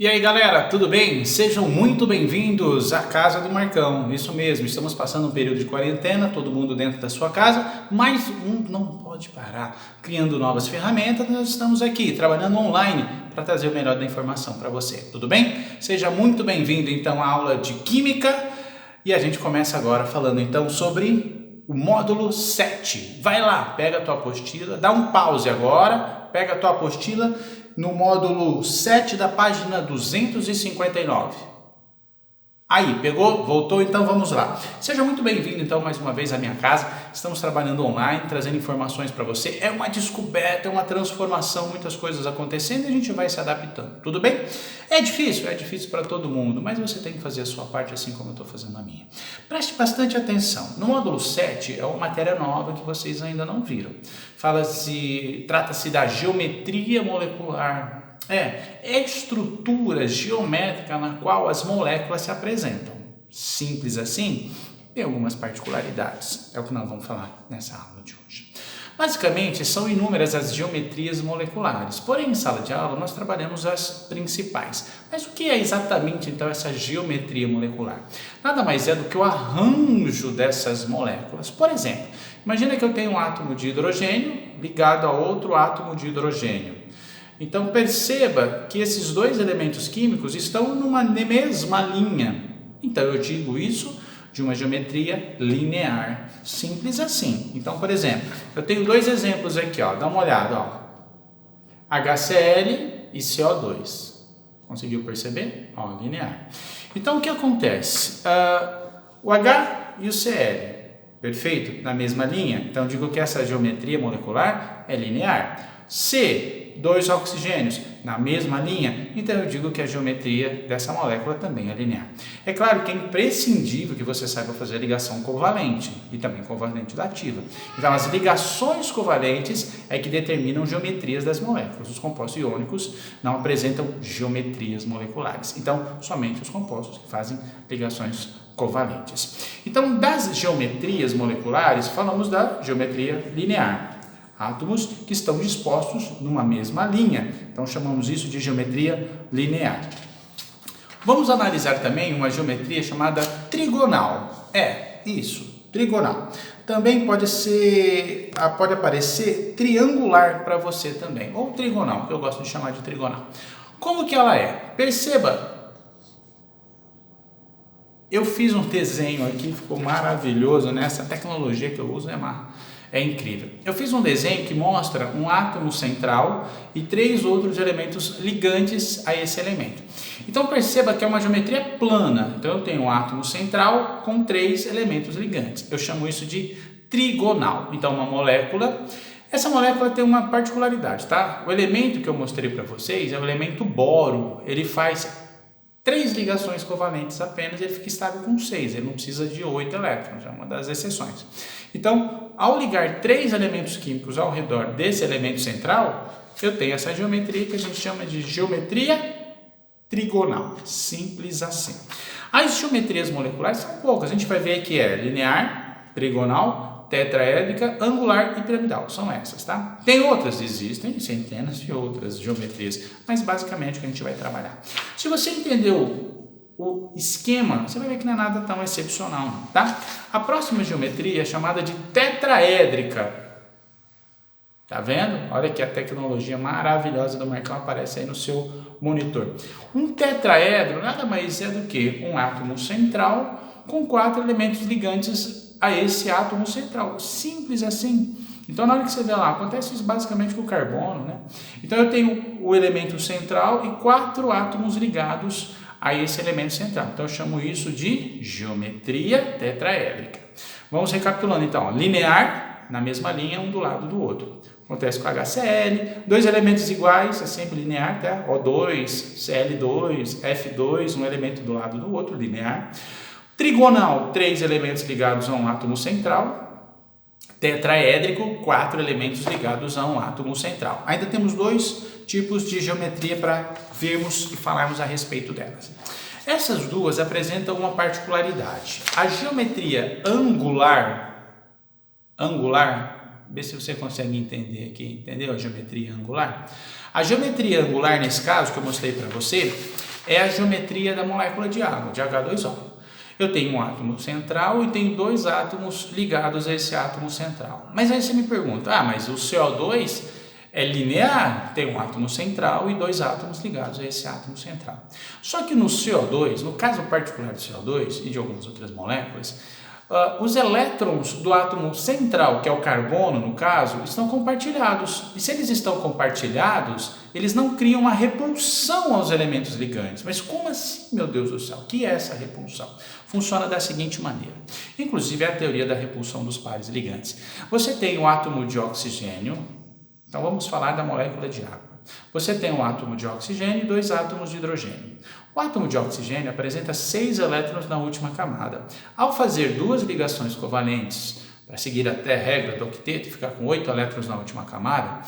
E aí galera, tudo bem? Sejam muito bem-vindos à Casa do Marcão. Isso mesmo, estamos passando um período de quarentena, todo mundo dentro da sua casa, mas um não pode parar. Criando novas ferramentas, nós estamos aqui trabalhando online para trazer o melhor da informação para você, tudo bem? Seja muito bem-vindo então à aula de Química e a gente começa agora falando então sobre o módulo 7. Vai lá, pega a tua apostila, dá um pause agora, pega a tua apostila no módulo 7 da página 259. Aí, pegou? Voltou? Então vamos lá. Seja muito bem-vindo então mais uma vez à minha casa. Estamos trabalhando online, trazendo informações para você. É uma descoberta, é uma transformação, muitas coisas acontecendo e a gente vai se adaptando. Tudo bem? É difícil para todo mundo, mas você tem que fazer a sua parte assim como eu estou fazendo a minha. Preste bastante atenção. No módulo 7 é uma matéria nova que vocês ainda não viram. Trata-se da geometria molecular. É estrutura geométrica na qual as moléculas se apresentam. Simples assim, tem algumas particularidades. É o que nós vamos falar nessa aula de hoje. Basicamente, são inúmeras as geometrias moleculares. Porém, em sala de aula, nós trabalhamos as principais. Mas o que é exatamente, então, essa geometria molecular? Nada mais é do que o arranjo dessas moléculas. Por exemplo, imagina que eu tenho um átomo de hidrogênio ligado a outro átomo de hidrogênio. Então perceba que esses dois elementos químicos estão numa mesma linha. Então eu digo isso de uma geometria linear, simples assim. Então, por exemplo, eu tenho dois exemplos aqui, ó, dá uma olhada, ó. HCl e CO2. Conseguiu perceber? Ó, linear. Então o que acontece? O H e o Cl, perfeito? Na mesma linha. Então eu digo que essa geometria molecular é linear. C, dois oxigênios na mesma linha, então eu digo que a geometria dessa molécula também é linear. É claro que é imprescindível que você saiba fazer ligação covalente e também covalente dativa. Então as ligações covalentes é que determinam geometrias das moléculas. Os compostos iônicos não apresentam geometrias moleculares. Então somente os compostos que fazem ligações covalentes. Então das geometrias moleculares falamos da geometria linear. Átomos que estão dispostos numa mesma linha. Então, chamamos isso de geometria linear. Vamos analisar também uma geometria chamada trigonal. Trigonal. Também pode aparecer triangular para você também, ou trigonal, que eu gosto de chamar de trigonal. Como que ela é? Perceba, eu fiz um desenho aqui, ficou maravilhoso, né? Essa tecnologia que eu uso é incrível. Eu fiz um desenho que mostra um átomo central e três outros elementos ligantes a esse elemento. Então perceba que é uma geometria plana. Então eu tenho um átomo central com três elementos ligantes. Eu chamo isso de trigonal. Então uma molécula, essa molécula tem uma particularidade, tá? O elemento que eu mostrei para vocês é o elemento boro. Ele faz 3 ligações covalentes apenas, ele fica estável com 6, ele não precisa de 8 elétrons, é uma das exceções. Então, ao ligar 3 elementos químicos ao redor desse elemento central, eu tenho essa geometria que a gente chama de geometria trigonal, simples assim. As geometrias moleculares são poucas, a gente vai ver que é linear, trigonal, tetraédrica, angular e piramidal, são essas, tá? Tem outras, existem centenas de outras geometrias, mas basicamente o que a gente vai trabalhar. Se você entendeu o esquema, você vai ver que não é nada tão excepcional, tá? A próxima geometria é chamada de tetraédrica. Tá vendo? Olha que a tecnologia maravilhosa do Marcão aparece aí no seu monitor. Um tetraedro nada mais é do que um átomo central com 4 elementos ligantes a esse átomo central, simples assim. Então na hora que você vê lá, acontece isso basicamente com o carbono, né? Então eu tenho o elemento central e 4 átomos ligados a esse elemento central. Então eu chamo isso de geometria tetraédrica. Vamos recapitulando então, linear, na mesma linha, um do lado do outro. Acontece com HCl, 2 elementos iguais, é sempre linear, tá? O2, Cl2, F2, um elemento do lado do outro, linear. Trigonal, 3 elementos ligados a um átomo central. Tetraédrico, 4 elementos ligados a um átomo central. Ainda temos 2 tipos de geometria para vermos e falarmos a respeito delas. Essas duas apresentam uma particularidade. A geometria angular, vê se você consegue entender aqui, entendeu? A geometria angular. A geometria angular, nesse caso que eu mostrei para você, é a geometria da molécula de água, de H2O. Eu tenho um átomo central e tenho dois átomos ligados a esse átomo central. Mas aí você me pergunta, mas o CO2 é linear, tem um átomo central e dois átomos ligados a esse átomo central. Só que no CO2, no caso particular do CO2 e de algumas outras moléculas, os elétrons do átomo central, que é o carbono no caso, estão compartilhados. E se eles estão compartilhados, eles não criam uma repulsão aos elementos ligantes. Mas como assim, meu Deus do céu? O que é essa repulsão? Funciona da seguinte maneira. Inclusive é a teoria da repulsão dos pares ligantes. Você tem um átomo de oxigênio, então vamos falar da molécula de água. Você tem um átomo de oxigênio e dois átomos de hidrogênio. O átomo de oxigênio apresenta 6 elétrons na última camada. Ao fazer duas ligações covalentes, para seguir até a regra do octeto e ficar com 8 elétrons na última camada,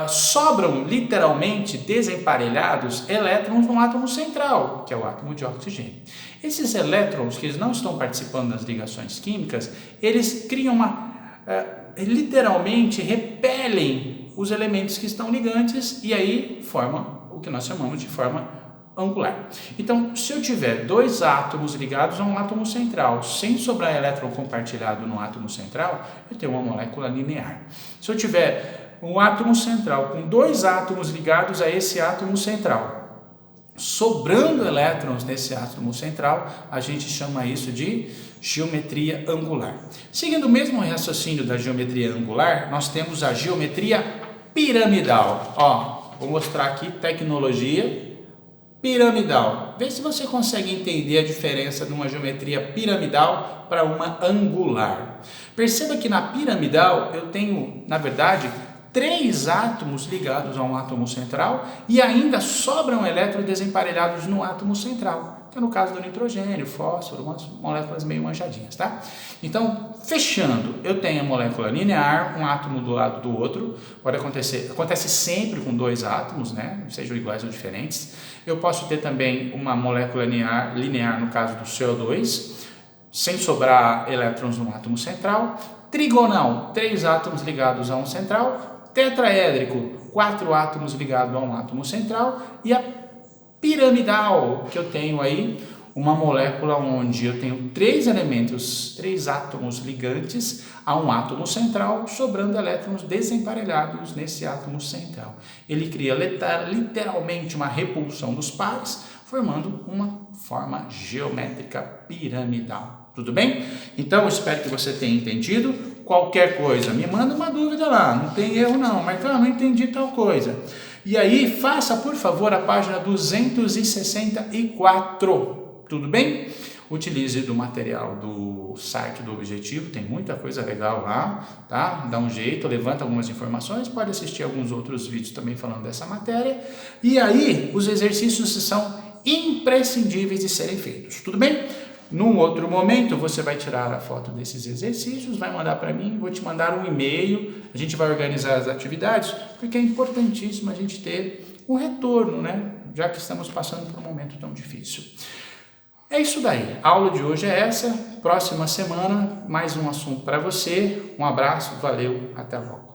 sobram literalmente desemparelhados elétrons no átomo central, que é o átomo de oxigênio. Esses elétrons, que eles não estão participando das ligações químicas, eles criam literalmente repelem os elementos que estão ligantes e aí formam o que nós chamamos de forma angular. Então, se eu tiver dois átomos ligados a um átomo central, sem sobrar elétron compartilhado no átomo central, eu tenho uma molécula linear. Se eu tiver um átomo central com dois átomos ligados a esse átomo central, sobrando elétrons nesse átomo central, a gente chama isso de geometria angular. Seguindo o mesmo raciocínio da geometria angular, nós temos a geometria piramidal. Vou mostrar aqui tecnologia piramidal. Vê se você consegue entender a diferença de uma geometria piramidal para uma angular. Perceba que na piramidal eu tenho, na verdade, 3 átomos ligados a um átomo central e ainda sobram elétrons desemparelhados no átomo central, que é no caso do nitrogênio, fósforo, umas moléculas meio manjadinhas, tá? Então, fechando, eu tenho a molécula linear, um átomo do lado do outro, acontece sempre com 2 átomos, né? Sejam iguais ou diferentes. Eu posso ter também uma molécula linear no caso do CO2, sem sobrar elétrons no átomo central. Trigonal, 3 átomos ligados a um central. Tetraédrico, 4 átomos ligados a um átomo central. E a piramidal, que eu tenho aí uma molécula onde eu tenho 3 átomos ligantes a um átomo central, sobrando elétrons desemparelhados nesse átomo central. Ele cria literalmente uma repulsão dos pares, formando uma forma geométrica piramidal. Tudo bem? Então, eu espero que você tenha entendido. Qualquer coisa, me manda uma dúvida lá, não tem erro não, Marcão, não entendi tal coisa. E aí, faça, por favor, a página 264, tudo bem? Utilize do material do site do Objetivo, tem muita coisa legal lá, tá? Dá um jeito, levanta algumas informações, pode assistir alguns outros vídeos também falando dessa matéria. E aí, os exercícios são imprescindíveis de serem feitos, tudo bem? Num outro momento, você vai tirar a foto desses exercícios, vai mandar para mim, vou te mandar um e-mail, a gente vai organizar as atividades, porque é importantíssimo a gente ter um retorno, né? Já que estamos passando por um momento tão difícil. É isso daí, a aula de hoje é essa, próxima semana, mais um assunto para você, um abraço, valeu, até logo.